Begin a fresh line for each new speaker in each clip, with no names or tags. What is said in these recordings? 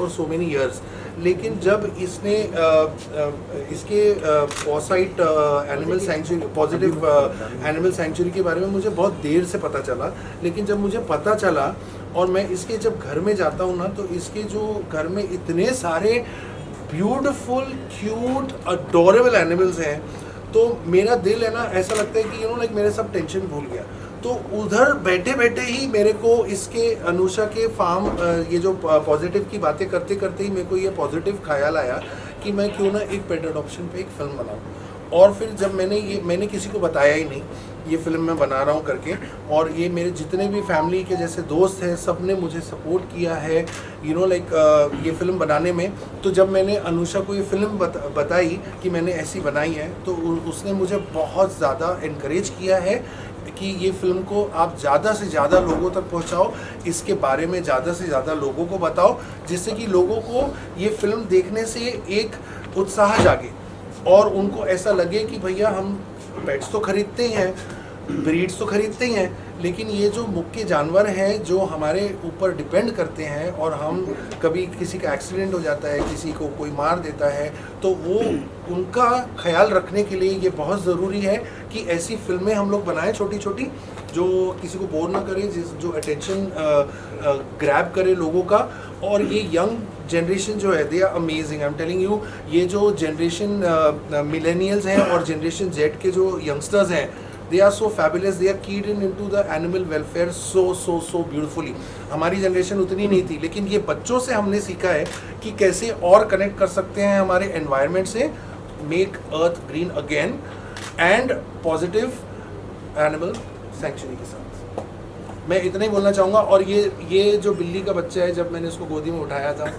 For so many years, लेकिन जब इसने इसके positive animal century, positive animal century के बारे में मुझे बहुत देर से पता चला, लेकिन जब मुझे पता चला और मैं इसके जब घर में जाता हूँ ना, तो इसके जो घर में इतने सारे ब्यूटीफुल क्यूट अडोरेबल एनिमल्स हैं, तो मेरा दिल है ना, ऐसा लगता है कि लाइक मेरे सब टेंशन भूल गया। तो उधर बैठे बैठे ही मेरे को इसके अनुषा के फार्म ये जो पॉजिटिव की बातें करते करते ही मेरे को ये पॉजिटिव ख्याल आया कि मैं क्यों ना एक पेट अडॉप्शन पे एक फ़िल्म बनाऊँ। और फिर जब मैंने किसी को बताया ही नहीं ये फ़िल्म मैं बना रहा हूँ करके, और ये मेरे जितने भी फैमिली के जैसे दोस्त हैं सब ने मुझे सपोर्ट किया है लाइक ये फ़िल्म बनाने में। तो जब मैंने अनुषा को ये फ़िल्म बताई कि मैंने ऐसी बनाई है, तो उसने मुझे बहुत ज़्यादा इनकरेज किया है कि ये फ़िल्म को आप ज़्यादा से ज़्यादा लोगों तक पहुँचाओ, इसके बारे में ज़्यादा से ज़्यादा लोगों को बताओ, जिससे कि लोगों को ये फ़िल्म देखने से एक उत्साह जागे और उनको ऐसा लगे कि भैया हम पेट्स तो खरीदते ही हैं, ब्रीड्स तो खरीदते ही हैं, लेकिन ये जो मुख्य जानवर हैं जो हमारे ऊपर डिपेंड करते हैं, और हम कभी किसी का एक्सीडेंट हो जाता है, किसी को कोई मार देता है, तो वो उनका ख्याल रखने के लिए ये बहुत ज़रूरी है कि ऐसी फिल्में हम लोग बनाएं छोटी छोटी, जो किसी को बोर ना करे, जो अटेंशन ग्रैब करे लोगों का। और ये यंग जनरेशन जो है, they are amazing, I am telling you. ये जो जनरेशन मिलेनियल्स हैं और जनरेशन जेड के जो यंगस्टर्स हैं, they are so fabulous, they are keyed into the animal welfare so beautifully। हमारी जनरेशन उतनी नहीं थी, लेकिन ये बच्चों से हमने सीखा है कि कैसे और कनेक्ट कर सकते हैं हमारे एनवायरनमेंट से, make earth green again and positive animal century के साथ। मैं इतना ही बोलना चाहूँगा। और ये जो बिल्ली का बच्चा है, जब मैंने उसको गोदी में उठाया था,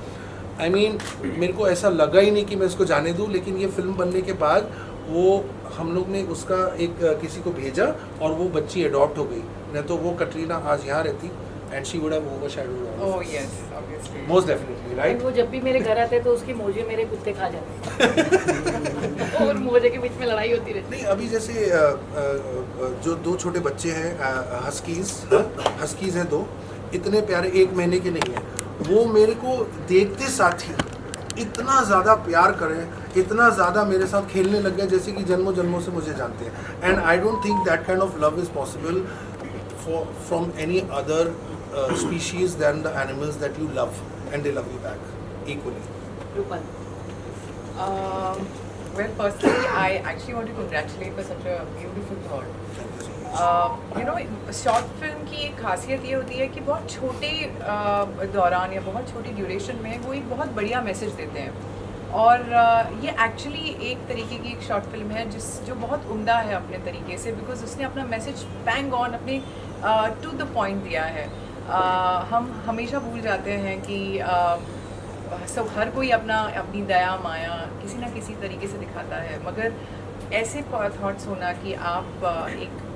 I mean, मेरे को ऐसा लगा ही नहीं कि मैं इसको जाने दूँ, लेकिन ये फिल्म बनने के बाद वो हम लोग ने उसका एक किसी को भेजा और वो बच्ची अडॉप्ट हो गई, नहीं तो वो कटरीना आज यहाँ रहती and she would have overshadowed.
Oh yes, obviously,
most definitely, right.
वो जब भी मेरे घर आते तो उसकी मोजे मेरे कुत्ते खा जाते और मोजे के बीच में लड़ाई होती रहती।
नहीं, अभी जैसे जो दो छोटे बच्चे हैं, हस्कीज हैं दो, इतने प्यारे, 1 महीने के नहीं है, वो मेरे को देखते साथ ही इतना ज़्यादा प्यार करें, इतना ज़्यादा मेरे साथ खेलने लग गए जैसे कि जन्मों जन्मों से मुझे जानते हैं। And I don't think that kind of love is possible from any other species than the animals that you love, and they love you back equally.
Well, personally, I actually want to congratulate for such a beautiful thought. Short film की एक खासियत ये होती है कि बहुत छोटे दौरान या बहुत छोटी ड्यूरेशन में वो एक बहुत बढ़िया मैसेज देते हैं, और ये एक्चुअली एक तरीके की एक शॉर्ट फिल्म है जो बहुत उम्दा है अपने तरीके से, बिकॉज उसने अपना मैसेज बैंग ऑन, अपने टू द पॉइंट दिया है। हम हमेशा भूल जाते हैं कि सब हर कोई अपनी दया माया किसी ना किसी तरीके से दिखाता है, मगर ऐसे थॉट्स होना कि आप एक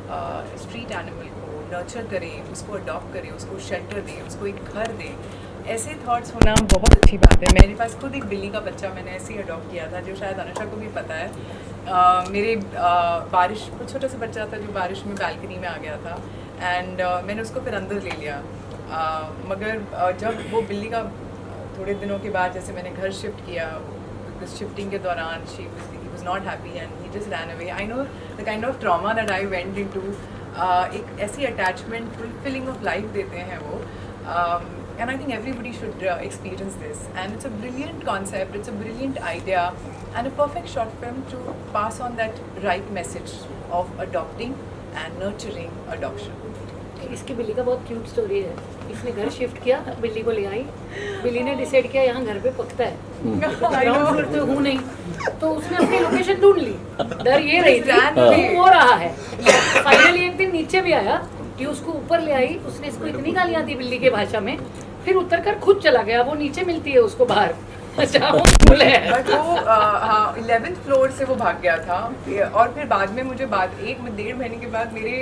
स्ट्रीट एनिमल को नर्चर करें, उसको अडॉप्ट करें, उसको शेल्टर दें, उसको एक घर दें, ऐसे थॉट्स होना बहुत अच्छी बात है। मेरे पास खुद एक बिल्ली का बच्चा मैंने ऐसे ही अडॉप्ट किया था, जो शायद अनुषा को भी पता है। मेरे बारिश, कुछ छोटा सा बच्चा था जो बारिश में बालकनी में आ गया था, एंड मैंने उसको फिर अंदर ले लिया। मगर जब वो बिल्ली का थोड़े दिनों के बाद, जैसे मैंने घर शिफ्ट किया, शिफ्टिंग के दौरान he was not happy and he just ran away. I know the kind of trauma that I went into. एक ऐसी attachment, fulfilling of life देते हैं वो, and I think everybody should experience this. And it's a brilliant concept, it's a brilliant idea, and a perfect short film to pass on that right message of adopting and nurturing adoption.
इसकी बिल्ली का बहुत cute story है। इसने घर shift किया, बिल्ली को ले आई, बिल्ली ने डिसाइड किया यहाँ घर पे पकता है, ग्राउंड फ्लोर पे हूँ नहीं, तो उसने अपनी लोकेशन ढूंढ ली। डर ये रही थी कि वो रहा है। फाइनली एक दिन नीचे भी आया कि उसको ऊपर ले आई, उसने इसको इतनी गालियाँ दी बिल्ली के भाषा में, फिर उतर कर खुद चला गया। वो नीचे मिलती है उसको बाहर, अच्छा वो स्कूल है,
बट वो 11th फ्लोर से वो भाग गया था, और फिर बाद में मुझे 1-1.5 महीने के बाद मेरे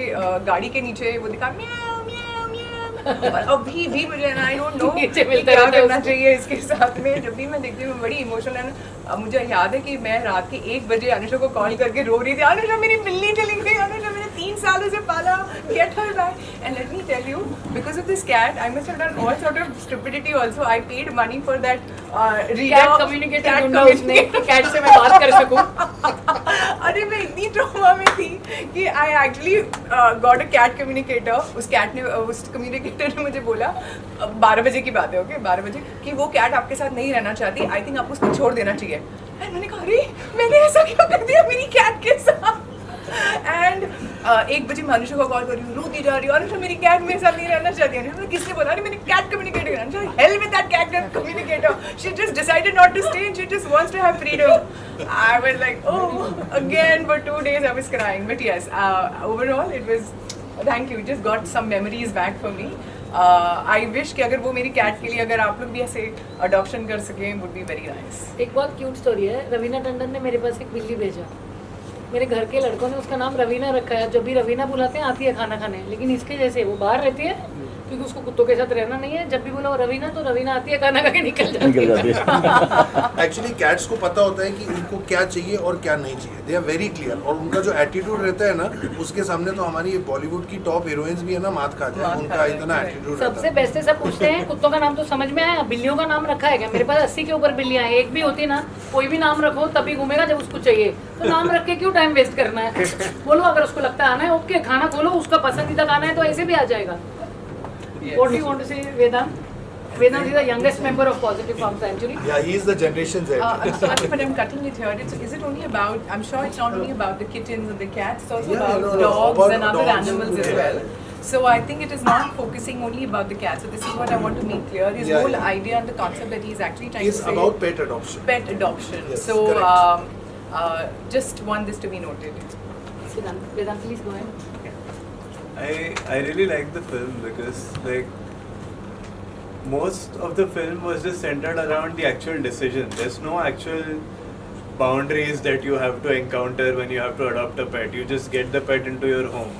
गाड़ी के नीचे वो दिखा म्याऊ म्याऊ म्याऊ, और अभी भी मुझे आई डोंट नो क्या करना चाहिए इसके साथ में। जब भी मैं देखती हूँ बड़ी इमोशनल है। मुझे याद है कि मैं रात के 1 बजे अनुषा को कॉल करके रो रही थी, अनुषा मेरी बिल्ली चली गई, अनुषा मेरे 3 सालों से पाला, get her back. And let me tell you, because of this cat, I must have done all sort of stupidity also. I paid money for that reader.
Cat communicator ढूंढा उसने कि कैट से मैं बात कर सकूं.
अरे मैं इतनी ट्रॉमा में थी कि I actually got a cat communicator. उस कम्युनिकेटर ने मुझे बोला 12 बजे की बात है, ओके 12 बजे, कि वो कैट आपके साथ नहीं रहना चाहती, आई थिंक आपको उसको छोड़ देना चाहिए. एंड मैंने कहा अरे मैंने ऐसा क्यों कर दिया मेरी कैट के साथ. एंड 1 बजे मैं अनुषा को कॉल कर रही हूँ, रोती जा रही हूँ, अनुषा मेरी कैट मेरे साथ नहीं रहना चाहती है. किसने बोला? मैंने cat communicator Anusha, hell with that cat communicator, she just decided not to stay and she just wants to have freedom. I was like, oh, again for 2 days I was crying. But yes, overall it was, thank you, just got some memories back for me. I wish कि अगर वो मेरी cat के लिए अगर आप लोग भी ऐसे अडॉप्शन कर सकें, would be very nice.
एक बहुत क्यूट स्टोरी है. रवीना टंडन ने मेरे पास एक बिल्ली भेजा. मेरे घर के लड़कों ने उसका नाम रवीना रखा है. जब भी रवीना बुलाते हैं आती है खाना खाने, लेकिन इसके जैसे वो बाहर रहती है क्योंकि उसको कुत्तों के साथ रहना नहीं है. जब भी बोला रवीना तो रवीना आती है, खाना खा के निकल जाती है.
एक्चुअली कैट्स को पता होता है कि उनको क्या चाहिए और क्या नहीं चाहिए. They are very clear. और उनका जो एटीट्यूड रहता है ना, उसके सामने तो हमारी बॉलीवुड की टॉप हीरोइंस भी है ना, मात खा जाए. उनका इतना एटीट्यूड रहता
सबसे
है.
बेस्ट है, सब पूछते हैं कुत्तों का नाम तो समझ में आया, बिल्लियों का नाम रखा है क्या? मेरे पास 80 के ऊपर बिल्लियां हैं. एक भी होती ना, कोई भी नाम रखो तभी घूमेगा जब उसको चाहिए. तो नाम रख के क्यों टाइम वेस्ट करना है? बोलो अगर उसको लगता है आना है, ओके, खाना खोलो, उसका पसंदीदा खाना है तो ऐसे भी आ जाएगा. What do you want to say, Vedant? Vedant is the youngest member of Positive Farm Sanctuary.
Yeah, he is the Generation Z.
I'm sorry, but I'm cutting it here. Is it only about? I'm sure it's not only about the kittens and the cats. It's also
Yeah,
about
no,
dogs
about
and other
dogs.
animals as
Yeah.
well. So I think it is not focusing only about the cats. So this is what I want to make clear. His
Yeah,
whole
yeah.
idea and the concept that he's actually trying
It's
to say.
about pet adoption.
Pet adoption.
Yes,
So
correct.
just want this to be noted.
Vedant, please go ahead.
I really like the film because like most of the film was just centered around the actual decision. There's no actual boundaries that you have to encounter when you have to adopt a pet. You just get the pet into your home.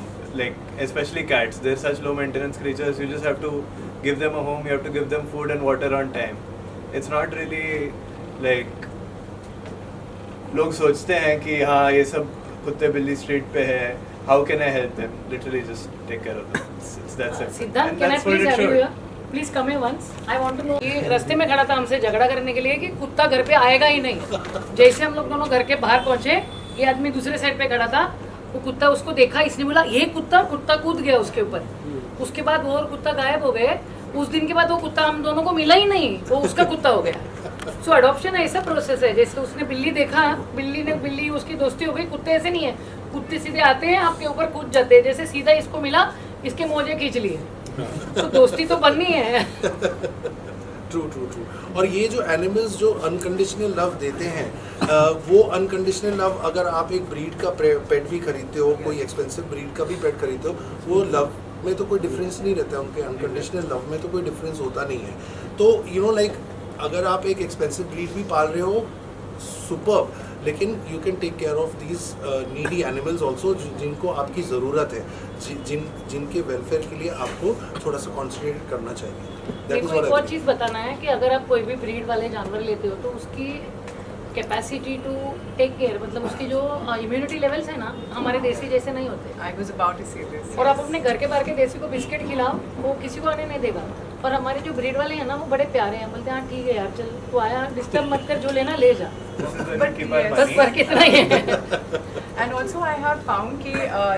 Like especially cats, they're such low maintenance creatures. You just have to give them a home. You have to give them food and water on time. It's not really like लोग सोचते हैं कि हाँ ये सब कुत्ते बिल्ली street पे है. How can I help them? Literally just take care of them. It's that simple.
Siddhant,
And
can I
that's what
please
it
have you
showed.
here? Please come here once. I want to know. ये रास्ते में खड़ा था हमसे झगड़ा करने के लिए कि कुत्ता घर पे आएगा ही नहीं. जैसे हम लोग दोनों घर के बाहर पहुंचे, ये आदमी दूसरे साइड पे खड़ा था. वो कुत्ता उसको देखा, इसने बोला ये कुत्ता कूद गया उसके ऊपर. उसके बाद वो और कुत्ता गायब हो गए. उस दिन के बाद वो कुत्ता हम दोनों को मिला ही नहीं, वो उसका कुत्ता हो गया. सो अडॉप्शन ऐसा प्रोसेस है. जैसे उसने बिल्ली देखा, बिल्ली उसकी दोस्ती हो गई. कुत्ते ऐसे नहीं है. कुत्ते सीधे आते हैं आपके ऊपर कूद जाते हैं. जैसे सीधा इसको मिला, इसके मोजे खींच लिए. तो दोस्ती तो बननी है.
ट्रू. और ये जो एनिमल्स जो अनकंडीशनल लव देते हैं, वो अनकंडीशनल लव अगर आप एक ब्रीड का पेट भी खरीदते हो, कोई एक्सपेंसिव ब्रीड का भी पेट खरीदते हो, वो लव में तो कोई डिफरेंस नहीं रहता है. उनके अनकंडीशनल लव में तो कोई डिफरेंस होता नहीं है. तो यू नो लाइक अगर आप एक एक्सपेंसिव ब्रीड भी पाल रहे हो, सुपर्ब, लेकिन you can take care of these needy animals also, जिनको आपकी ज़रूरत है, जिनके वेलफेयर के लिए आपको थोड़ा सा कॉन्सेंट्रेट करना चाहिए.
मेरे को एक और चीज़ बताना है कि अगर आप कोई भी ब्रीड वाले जानवर लेते हो तो उसकी कैपेसिटी टू टेक केयर, मतलब उसकी जो इम्यूनिटी लेवल्स है ना, हमारे देसी जैसे नहीं होते.
I was about to say this.
और आप अपने घर के बाहर के देसी को बिस्किट खिलाओ, वो किसी को आने नहीं देगा. और हमारे जो ब्रीड वाले हैं ना, वो बड़े प्यारे हैं. बोलते हैं हाँ ठीक है यार, चल तू आया, डिस्टर्ब मत कर, जो लेना ले जा.
But yes.
बस फर्क इतना ही है.
And also I have found कि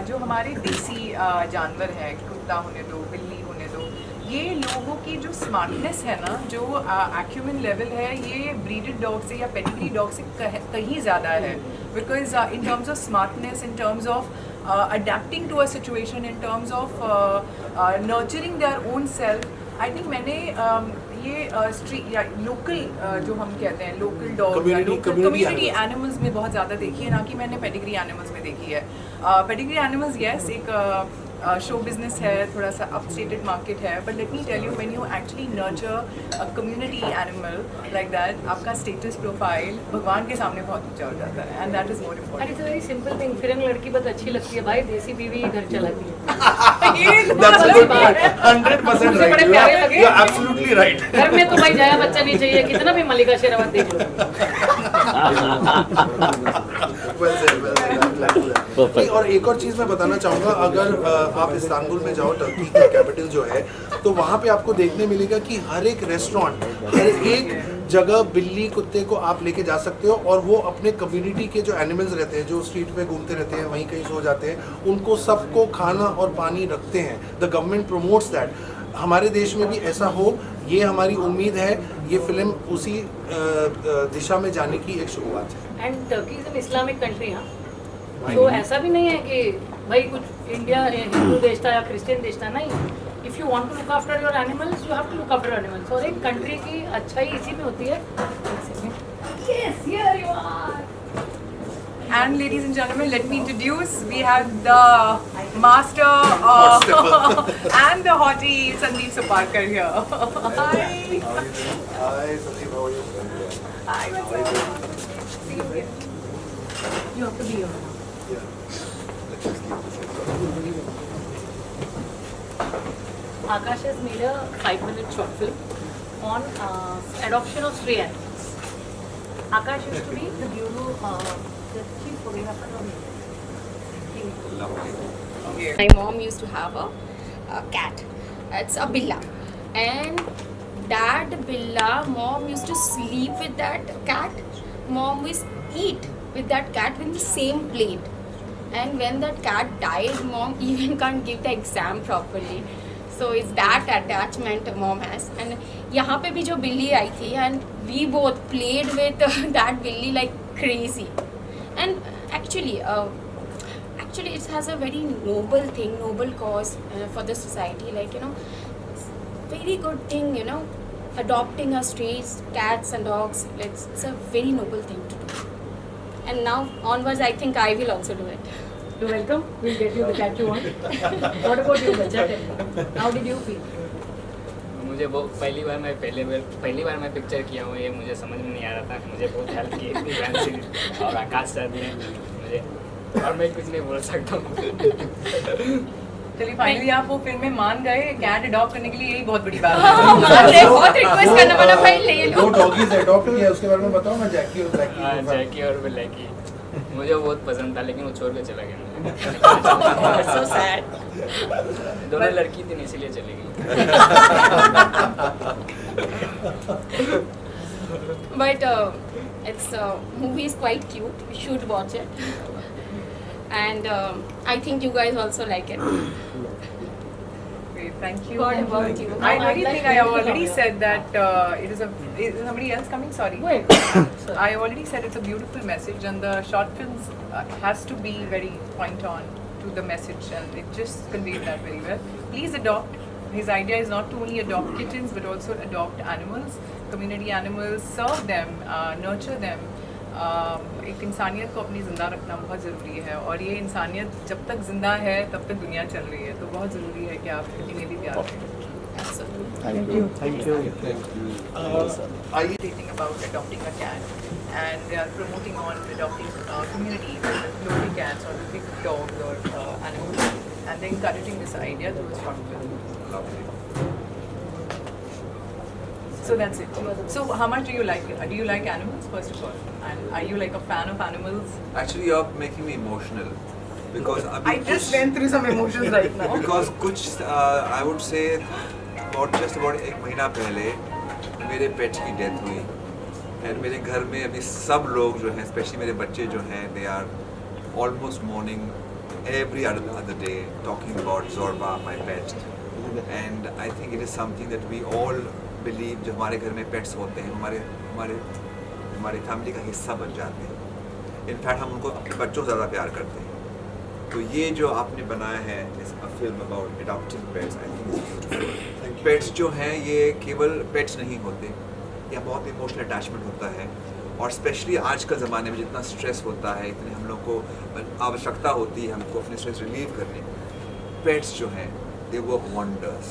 जो हमारे देसी जानवर हैं, कुत्ता होने दो, बिल्ली होने दो, ये लोगों की जो स्मार्टनेस है ना, जो एक्यूमेन लेवल है, ये ब्रीडेड डॉग से या पेडिग्री डॉग से कहीं ज़्यादा है. Because in terms of smartness, in terms of adapting to a situation, in terms of nurturing their own self. I think मैंने ये स्ट्रीट या लोकल जो हम कहते हैं लोकल डॉग या कम्युनिटी एनिमल्स में बहुत ज़्यादा देखी है, ना कि मैंने पेडिग्री एनिमल्स में देखी है. पेडिग्री एनिमल्स यस, एक शो बिजनेस है, थोड़ा सा अपस्टेटेड मार्केट है, but let me tell you, when you actually nurture a community animal like that, आपका स्टेटस प्रोफाइल भगवान के सामने बहुत ऊंचा हो जाता है. And that is more
and
important.
It's a very simple thing. फिर लड़की बहुत अच्छी लगती है भाई, देसी बीवी घर चलाती है.
That's a good point. 100%
मुझे बड़े
right.
प्यारे लगे।
You're absolutely right.
घर में तो भाई जाया बच्चा नहीं चाहिए, कितना भी मल्लिका शेरावत देख लो।
Well said, well said. I'm glad to that.
Perfect.
नहीं, और एक और चीज़ मैं बताना चाहूँगा, अगर आप इस्तांबुल में जाओ, टर्की का कैपिटल जो है, तो वहाँ पे आपको देखने मिलेगा कि हर एक रेस्टोरेंट, हर एक जगह बिल्ली कुत्ते को आप लेके जा सकते हो, और वो अपने कम्युनिटी के जो एनिमल्स रहते हैं, जो स्ट्रीट पे घूमते रहते हैं, वहीं कहीं सो जाते हैं, उनको सबको खाना और पानी रखते हैं। The government promotes that. हमारे देश में भी ऐसा हो, ये हमारी उम्मीद है। ये फिल्म उसी दिशा में जाने की एक शुरुआत है।
And Turkey is an Islamic country, हाँ, तो ऐसा भी नहीं है कि भाई कुछ इंडिया हिंदू देश था या क्रिश्चियन देश था, नहीं। If you want to look after your animals, you have to look after animals. और एक कंट्री की अच्छाई इसी में होती है। Yes, here you are.
And ladies and gentlemen, let me introduce, we have the master and the hottie Sandeep Suparkar here. Hi.
Hi, Sandeep, how are you?
Hi, what's up? See you again.
You have to be here. Akash has made a 5-minute short film on adoption of stray animals. Akash used to be the bureau, the chief photographer of India.
My mom used to have a cat. It's a billa. And that billa, mom used to sleep with that cat. Mom used to eat with that cat in the same plate. And when that cat died, mom even can't give the exam properly. So it's that attachment mom has. And यहाँ पे भी जो बिल्ली आई थी, and we both played with that billy like crazy. And actually it has a very noble thing, noble cause for the society. Like, you know, very good thing, you know, adopting a strays, cats and dogs. It's a very noble thing to do. And now onwards, I think I will also do it.
You're welcome. We'll get you the cat you want. What about you, Bacha? How did you feel?
मुझे वो पहली बार मैं picture किया हूँ, ये मुझे समझ में नहीं आ रहा था। मुझे बहुत हेल्प की इमरान सिंह और आकाश सर ने मुझे, और मैं कुछ नहीं बोल सकता हूँ।
चलिए फाइनली आप वो फिल्म में मान गए, कैट अडॉप्ट करने के लिए, यही बहुत बड़ी बात
मुझे बहुत रिक्वेस्ट करना पड़ा, भाई ले लो।
दो डॉगीज अडॉप्ट किया, उसके बारे में बताओ ना, जैकी और ब्लैकी।
हाँ, जैकी और ब्लैकी मुझे बहुत पसंद था, लेकिन वो छोड़ के चला गया।
So sad.
दोनों लड़की थी इसीलिए चली गई।
But it's movie is quite cute. You should watch it. And I think you guys also like it.
Great, thank you.
What about you?
I already said that is somebody else coming? Sorry.
Wait.
I already said it's a beautiful message, and the short films has to be very point on to the message, and it just conveyed that very well. Please adopt. His idea is not to only adopt kittens but also adopt animals, community animals, serve them, nurture them. एक इंसानियत को अपनी ज़िंदा रखना बहुत ज़रूरी है, और ये इंसानियत जब तक ज़िंदा है तब तक दुनिया चल रही है, तो बहुत ज़रूरी है कि आप इन्हें भी प्यार करें।
Thank you.
Thinking about adopting a cat, and they are promoting on adopting communities, local cats or the big dogs or animals, and they're encouraging this idea through a short film. So that's it. So how much do you like it? Do you like animals, first of all? And are you like a fan of animals?
Actually, you're making me emotional because
I just went through some emotions right now.
because कुछ I would say just about एक महीना पहले मेरे पेट की death हुई, and मेरे घर में अभी सब लोग जो हैं, स्पेशली मेरे बच्चे जो हैं, they are almost mourning every other day, talking about Zorba, my pet, and I think it is something that we all believe. जो हमारे घर में पेट्स होते हैं, हमारे फैमिली का हिस्सा बन जाते हैं। इनफैक्ट हम उनको अपने बच्चों से ज़्यादा प्यार करते हैं। तो ये जो आपने बनाया है, इस film about adopting pets, I think is beautiful. Pets जो हैं ये केवल पेट्स नहीं होते, या बहुत इमोशनल अटैचमेंट होता है, और स्पेशली आज के ज़माने में जितना स्ट्रेस होता है, इतने हम लोग को आवश्यकता होती है हमको अपने स्ट्रेस रिलीव करने, पेट्स जो हैं दे वर्क वंडर्स।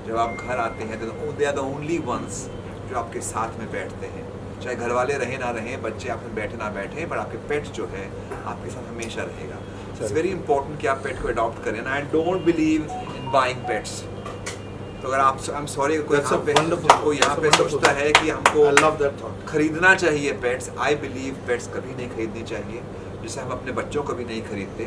जब आप घर आते हैं तो they are the only ones जो आपके साथ में बैठते हैं, चाहे घर वाले रहें ना रहें, बच्चे आप में बैठे ना बैठे, पर आपके पेट जो है आपके साथ हमेशा रहेगा। इट्स वेरी इंपॉर्टेंट कि आप पेट को अडॉप्ट करें, and I don't believe in buying pets. तो अगर आप, आई एम सॉरी, कोई
That's a
यहाँ पे
wonderful-
कोई यहाँ पे
that's a
सोचता है कि हमको
I love that thought.
खरीदना चाहिए पेट्स, आई बिलीव पेट्स कभी नहीं खरीदनी चाहिए। जैसे हम अपने बच्चों को भी नहीं खरीदते,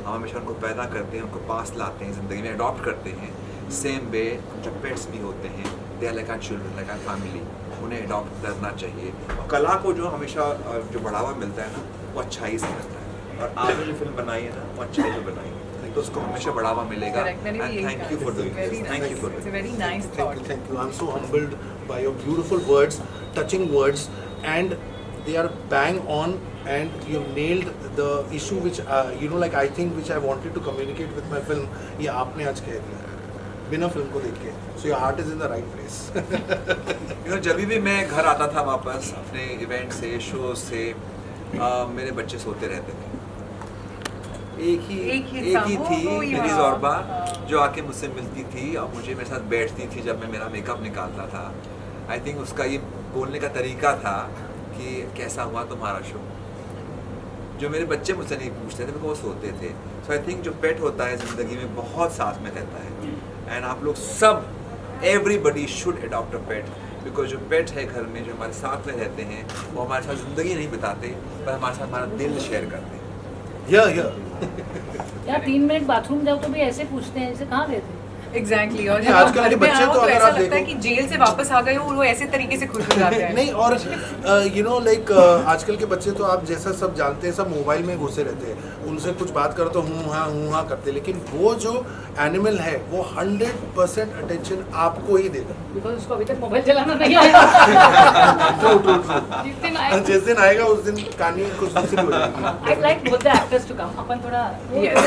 हम हमेशा उनको पैदा करते हैं, उनको पास लाते हैं, ज़िंदगी में अडॉप्ट करते हैं। सेम वे जो पेट्स भी होते हैं, they are like our children, like our family, उन्हें अडॉप्ट करना चाहिए। और कला को जो हमेशा जो बढ़ावा मिलता है ना, वो अच्छाई से मिलता है, और आपने जो फिल्म बनाई है ना, वो अच्छाई से बनाई है, तो उसको हमेशा बढ़ावा मिलेगा।
Correct. मैंने भी यही
thank you for doing
Very
this, thank you
nice.
For
It's a very nice
Thank
thought.
you, thank you. I'm so humbled by your beautiful words, touching words, and they are bang on. And you've nailed the issue which like I think which I wanted to communicate with my film. ये आपने आज कह दिया बिना film को देख के. So your heart is in the right place.
जब भी मैं घर आता था वापस अपने इवेंट से, शो से, मेरे बच्चे सोते रहते थे। एक ही
था,
थी
वो ही,
मेरी
हाँ,
ज़ोरबा,
हाँ।
जो आके मुझसे मिलती थी और मुझे मेरे साथ बैठती थी जब मैं मेरा मेकअप निकालता था। आई थिंक उसका ये बोलने का तरीका था कि कैसा हुआ तुम्हारा शो, जो मेरे बच्चे मुझसे नहीं पूछते थे, वो सोते थे। सो आई थिंक जो पेट होता है ज़िंदगी में बहुत साथ में रहता है, एंड आप लोग सब, everybody should adopt a pet, because जो पेट है घर में, जो हमारे साथ में रहते हैं, वो हमारे साथ ज़िंदगी नहीं बिताते, पर हमारे साथ हमारा दिल शेयर करते हैं।
Yeah.
यार 3 मिनट बाथरूम जाओ तो भी ऐसे पूछते हैं, जैसे कहाँ गए थे?
Exactly. और
नहीं,
जब
आजकल
घर
के
में
बच्चे
आओ
तो अगर
ऐसा
आप
लगता है
देखो-
कि जेल से वापस आ गए हो, वो ऐसे तरीके से खुश हो जाते हैं।
नहीं, और आजकल के बच्चे तो आप जैसा सब जानते हैं, सब मोबाइल में घुसे रहते हैं। उनसे कुछ बात करो तो हूँ हाँ करते हैं, लेकिन वो जो एनिमल है वो 100% अटेंशन आपको ही देगा।
बिकॉज उसको अभी तक मोबाइल चलाना नहीं आया।
True.
जिस दिन आए
जिस दिन आएगा उस दिन कहानी कुछ दूसरी हो जाएगी।
I'd like both the actors to come. अपन थोड़ा
Yes.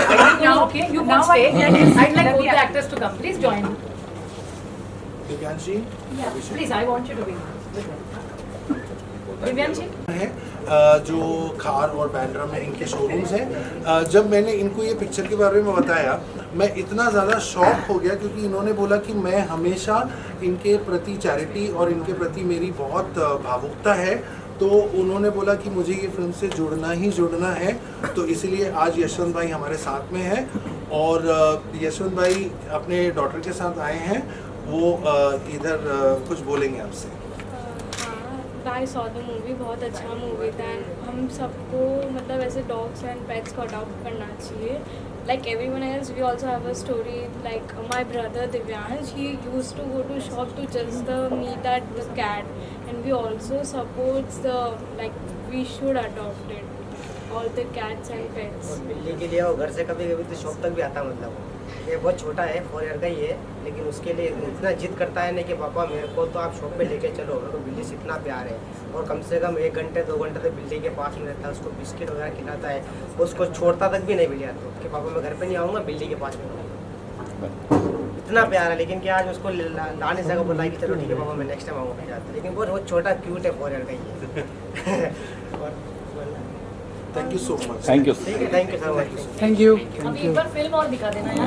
now okay, you
Now
both stay. I'd like
Let
both
me-
the actors to come. Please join.
Divyanshi, Abhishek
Please, I want you to be with them. Divyanshi
है जो खार और बैंड्रा में इनके showrooms हैं। जब मैंने इनको ये पिक्चर के बारे में बताया, मैं इतना ज़्यादा शॉक हो गया, क्योंकि इन्होंने बोला कि मैं हमेशा इनके प्रति चैरिटी और इनके प्रति मेरी बहुत भावुकता है, तो उन्होंने बोला कि मुझे ये फिल्म से जुड़ना है। तो इसलिए आज यशवंत भाई हमारे साथ में हैं, और यशवंत भाई अपने डॉटर के साथ आए हैं। वो इधर कुछ बोलेंगे आपसे।
आई सॉ द मूवी, बहुत अच्छा मूवी था, एंड हम सबको मतलब ऐसे डॉग्स एंड पेट्स को अडॉप्ट करना चाहिए। Like everyone else, we also have a story. Like my brother Divyansh, he used to go to shop to just meet at the cat, and we also supports the we should adopt it, all the cats and pets.
बिल्ली के लिए वो घर से कभी कभी तो shop तक भी आता, मतलब ये बहुत छोटा है, 4 ईयर का ही है, लेकिन उसके लिए इतना जिद करता है ना कि पापा मेरे को तो आप शॉप पे लेके चलो, मेरे को बिल्ली से इतना प्यार है। और कम से कम 1 घंटे 2 घंटे तक बिल्ली के पास में रहता है, उसको बिस्किट वगैरह खिलाता है, उसको छोड़ता तक भी नहीं बिल्ली तो कि पापा मैं घर पे नहीं आऊँगा, बिल्ली के पास में रहूँगा। इतना प्यार है, लेकिन कि आज उसको लाने से बोला कि चलो ठीक है पापा मैं नेक्स्ट टाइम आऊँगा जाता, लेकिन बहुत छोटा क्यूट है, 4 ईयर का ही है। और
thank you so much.
Thank you.
ठीक है, थैंक यू सो मच।
अभी एक बार फिल्म और दिखा देना यार।